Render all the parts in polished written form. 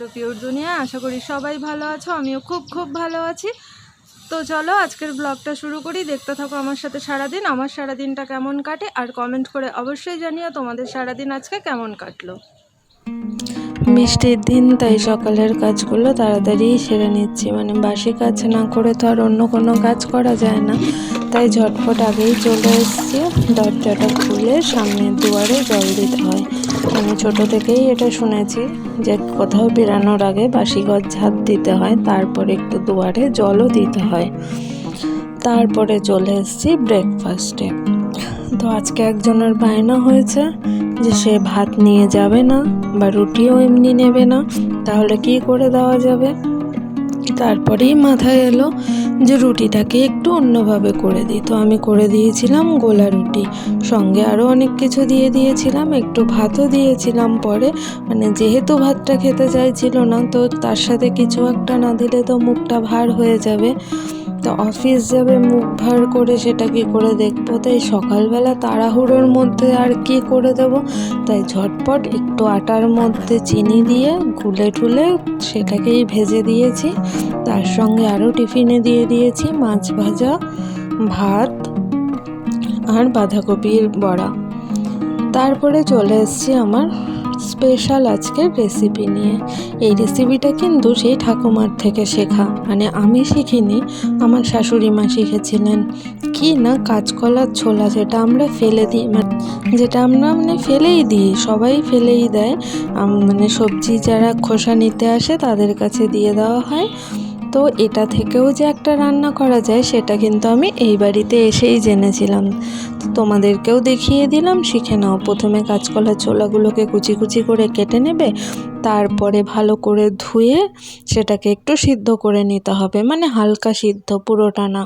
Two pure দুনিয়া। আশা করি সবাই ভালো আছো, আমিও খুব খুব ভালো আছি। তো চলো আজকের ব্লগটা শুরু করি, দেখতে থাকো আমার সাথে সারাদিন। আমার সারাদিনটা কেমন কাটে আর কমেন্ট করে অবশ্যই জানিও তোমাদের সারাদিন আজকে কেমন কাটলো। বৃষ্টির দিন, তাই সকালের কাজগুলো তাড়াতাড়ি সেরে নিচ্ছি। মানে বাসি কাজ না করে তো আর অন্য কোনো কাজ করা যায় না, তাই ঝটপট আগেই চলে এসেছি। দরজাটা খুলে সামনের দুয়ারে জল দিতে হয়। মানে ছোটো থেকেই এটা শুনেছি যে কোথাও বেরানোর আগে বাসি ঘর ঝাঁট দিতে হয়, তারপরে একটু দুয়ারে জলও দিতে হয়। তারপরে চলে এসেছি ব্রেকফাস্টে। তো আজকে একজনের বায়না হয়েছে যে সে ভাত নিয়ে যাবে না বা রুটিও এমনি নেবে না, তাহলে কি করে দেওয়া যাবে। তারপরেই মাথায় এলো যে রুটিটাকে একটু অন্যভাবে করে দিই। তো আমি করে দিয়েছিলাম গোলা রুটি, সঙ্গে আরও অনেক কিছু দিয়ে দিয়েছিলাম, একটু ভাতও দিয়েছিলাম পরে। মানে যেহেতু ভাতটা খেতে চাইছিল না, তো তার সাথে কিছু একটা না দিলে তো মুখটা ভার হয়ে যাবে। তো অফিস যাবে মুখ ভার করে, সেটা কি করে দেখবো। তাই সকালবেলা তাড়াহুড়োর মধ্যে আর কি করে দেবো, তাই ঝটপট একটু আটার মধ্যে চিনি দিয়ে গুলে ঠুলে সেটাকেই ভেজে দিয়েছি। তার সঙ্গে আরও টিফিনে দিয়ে দিয়েছি মাছ ভাজা, ভাত আর বাঁধাকপির বড়া। তারপরে চলে এসেছি আমার স্পেশাল আজকের রেসিপি নিয়ে। এই রেসিপিটা কিন্তু সেই ঠাকুমার থেকে শেখা, মানে আমি শিখিনি, আমার শাশুড়ি মা শিখেছিলেন। কি না, কাঁচকলার ছোলা, যেটা আমরা ফেলে দিই, যেটা আমরা ফেলেই দিই, সবাই ফেলেই দেয়। মানে সবজি যারা খোসা নিতে আসে তাদের কাছে দিয়ে দেওয়া হয়। তো এটা থেকেও যে একটা রান্না করা যায় সেটা কিন্তু আমি এই বাড়িতে এসেই জেনেছিলাম। তো তোমাদেরকেও দেখিয়ে দিলাম, শিখে নাও। প্রথমে কাঁচকলার ছোলাগুলোকে কুচি কুচি করে কেটে নেবে, তারপরে ভালো করে ধুয়ে সেটাকে একটু সিদ্ধ করে নিতে হবে, মানে হালকা সিদ্ধ, পুরোটা না।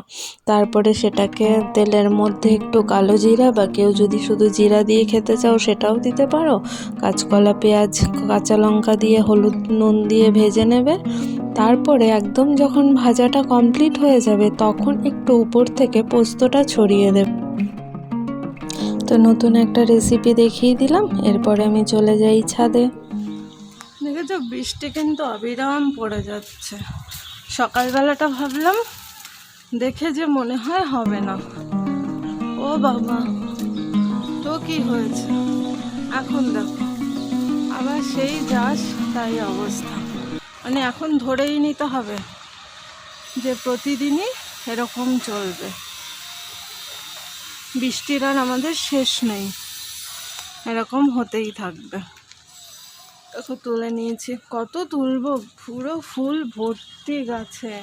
তারপরে সেটাকে তেলের মধ্যে একটু কালো জিরা, বা কেউ যদি শুধু জিরা দিয়ে খেতে চাও সেটাও দিতে পারো, কাঁচকলা, পেঁয়াজ, কাঁচা লঙ্কা দিয়ে হলুদ নুন দিয়ে ভেজে নেবে। তারপরে একদম যখন ভাজাটা কমপ্লিট হয়ে যাবে তখন একটু উপর থেকে পোস্তটা ছড়িয়ে দেব। তো নতুন একটা রেসিপি দেখিয়ে দিলাম। এরপরে আমি চলে যাই ছাদে। দেখেছো বৃষ্টি কিন্তু অবিরাম পড়ে যাচ্ছে। সকালবেলাটা ভাবলাম দেখে যে মনে হয় হবে না, ও বাবা, তো কি হয়েছে এখন দেখো আবার সেই যাস তাই অবস্থা। মানে এখন ধরেই নিতে হবে যে প্রতিদিনই এরকম চলবে, বৃষ্টির আর আমাদের শেষ নেই, এরকম হতেই থাকবে। দেখো তুলে নিয়েছি, কত তুলবো, পুরো ফুল ভর্তি গাছে,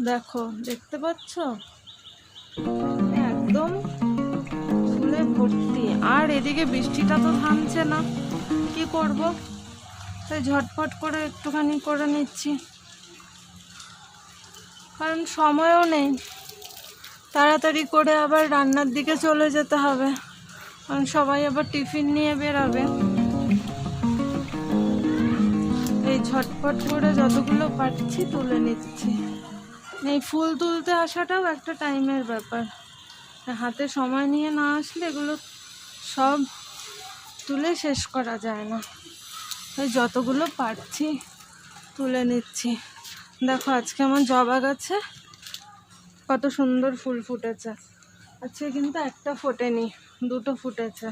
দেখো দেখতে পাচ্ছ একদম ফুলে ভর্তি। আর এদিকে বৃষ্টিটা তো থামছে না, কি করব, তাই ঝটপট করে একটুখানি করে নিচ্ছি, কারণ সময়ও নেই। তাড়াতাড়ি করে আবার রান্নার দিকে চলে যেতে হবে, কারণ সবাই আবার টিফিন নিয়ে বেরাবে। এই ঝটপট করে যতগুলো পারছি তুলে নিচ্ছি। এই ফুল তুলতে আসাটাও একটা টাইমের ব্যাপার, হাতে সময় নিয়ে না আসলে এগুলো সব তুলে শেষ করা যায় না। তাই যতগুলো পারছি তুলে নিচ্ছি। দেখো আজকে আমার জবা গাছে কত সুন্দর ফুল ফুটেছে। আজকে কিন্তু একটা ফোটেনি, দুটো ফুটেছে।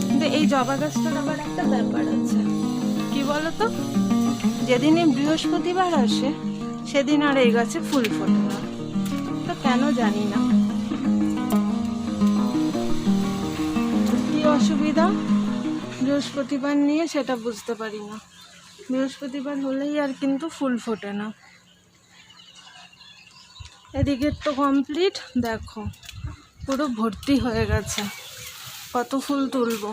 কিন্তু এই জবা গাছটার আবার একটা ব্যাপার আছে, কি বলতো, যেদিনই বৃহস্পতিবার আসে সেদিন আর এই গাছে ফুল ফোটে না, তো কেন জানি না, কি অসুবিধা বৃহস্পতিবার নিয়ে সেটা বুঝতে পারি না। বৃহস্পতিবার হলেই আর কিন্তু ফুল ফোটে না। এদিকে তো কমপ্লিট, দেখো পুরো ভর্তি হয়ে গেছে, কত ফুল তুলবো।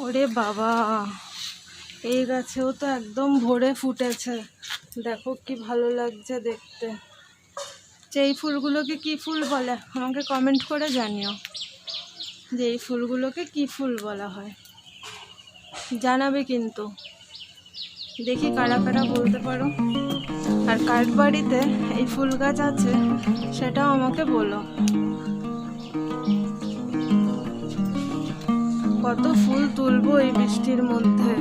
ওরে বাবা, এই গাছেও তো একদম ভরে ফুটেছে, দেখো কি ভালো লাগছে দেখতে। যে এই ফুলগুলোকে কি ফুল বলে আমাকে কমেন্ট করে জানিও, যে এই ফুলগুলোকে কি ফুল বলা হয়, জানাবে কিন্তু, দেখি কারা কারা বলতে পারো। আর কার বাড়িতে এই ফুল গাছ আছে সেটাও আমাকে বলো। কত ফুল তুলবো এই বৃষ্টির মধ্যে।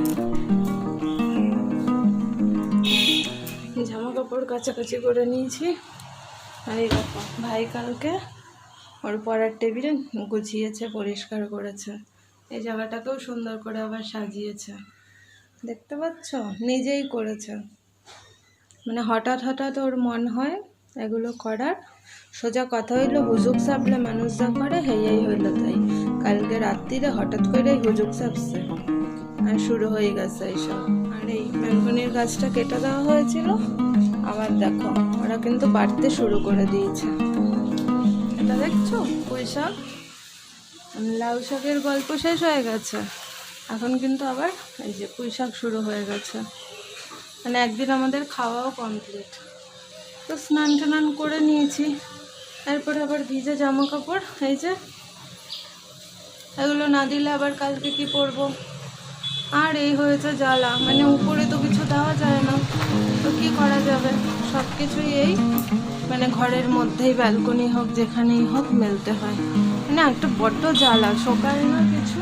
জামা কাপড় কাচাকাচি করে নিয়েছি। আর এই দেখো ভাই কালকে ওর পড়ার টেবিলে গুছিয়েছে, পরিষ্কার করেছে। এই জায়গাটাকেও সুন্দর করে আবার সাজিয়েছে, দেখতে পাচ্ছ? নিজেই করেছে। মানে হঠাৎ হঠাৎ ওর মন হয় এগুলো করার। সোজা কথা হইলো হুজুক চাপলে মানুষ যা করে হেয়াই হইলো তাই। কালকে রাত্রিরে হঠাৎ করেই হুজুক চাপছে আর শুরু হয়ে গেছে এইসব। আর এই ব্যালকনির গাছটা কেটে দেওয়া হয়েছিল, আবার দেখো ওরা কিন্তু বাড়তে শুরু করে দিয়েছে। এটা দেখছো পুঁই শাক, লাউ শাকের গল্প শেষ হয়ে গেছে, এখন কিন্তু আবার এই যে পুঁই শাক শুরু হয়ে গেছে। মানে একদিন আমাদের খাওয়াও কমপ্লিট। তো স্নান টান করে নিয়েছি, এরপরে আবার ভিজে জামা কাপড়, এই যে এগুলো না দিলে আবার কালকে কি পরবো। আর এই হয়েছে জ্বালা, মানে উপরে তো কিছু দেওয়া যায় না, তো কি করা যাবে, সব কিছুই এই মানে ঘরের মধ্যেই ব্যালকনি হোক যেখানেই হোক মেলতে হয়। মানে একটা বড্ড জ্বালা, শোকায় না কিছু,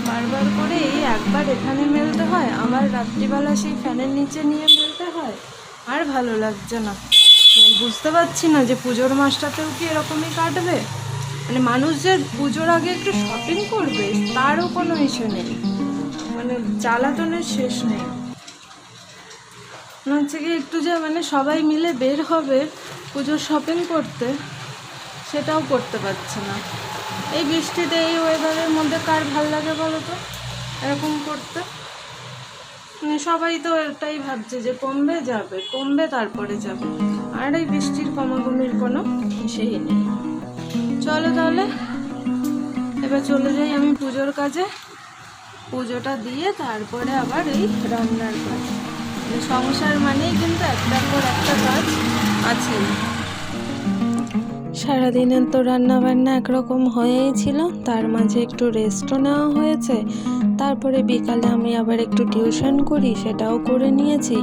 বারবার করে এই একবার এখানে মেলতে হয়, আবার রাত্রিবেলা সেই ফ্যানের নিচে নিয়ে মেলতে হয়। আর ভালো লাগছে না, মানে বুঝতে পারছি না যে পুজোর মাসটাতেও কি এরকমই কাটবে। মানে মানুষ যে পুজোর আগে একটু শপিং করবে তারও কোনো ইস্যু নেই, মানে জ্বালাতনের শেষ নেই। মনে হচ্ছে কি একটু যে মানে সবাই মিলে বের হবে পুজোর শপিং করতে, সেটাও করতে পারছে না। এই বৃষ্টিতে এই ওয়েদারের মধ্যে কার ভাল লাগে বলো তো এরকম করতে? মানে সবাই তো এটাই ভাবছে যে কমবে যাবে, কমবে তারপরে যাবে, আর এই বৃষ্টির কমাকমির কোনো সেই নেই। চলো তাহলে এবার চলে যাই আমি পুজোর কাজে, পুজোটা দিয়ে তারপরে আবার এই রান্নার কাজ। সংসার মানেই কিন্তু একটার পর একটা কাজ আছেই। সারাদিনের তো রান্না বান্না একরকম হয়েই ছিল, তার মাঝে একটু রেস্টও নেওয়া হয়েছে। তারপরে বিকালে আমি আবার একটু টিউশন করি, সেটাও করে নিয়েছি।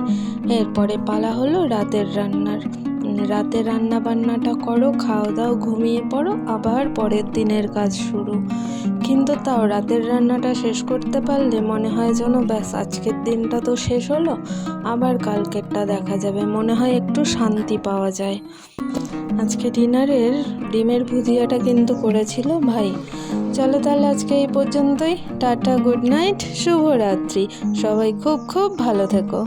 এরপরে পালা হলো রাতের রান্নার। রাতে রান্না বান্নাটা করো, খাও দাও, ঘুমিয়ে পড়ো, আবার পরের দিনের কাজ শুরু। কিন্তু তাও রাতের রান্নাটা শেষ করতে পারলে মনে হয় যেন ব্যাস আজকের দিনটা তো শেষ হলো, আবার কালকেরটা দেখা যাবে, মনে হয় একটু শান্তি পাওয়া যায়। আজকে ডিনারের ডিমের ভুজিয়াটা কিন্তু করেছিল ভাই। চলো তাহলে আজকে এই পর্যন্তই, টাটা, গুড নাইট, শুভরাত্রি, সবাই খুব খুব ভালো থেকো।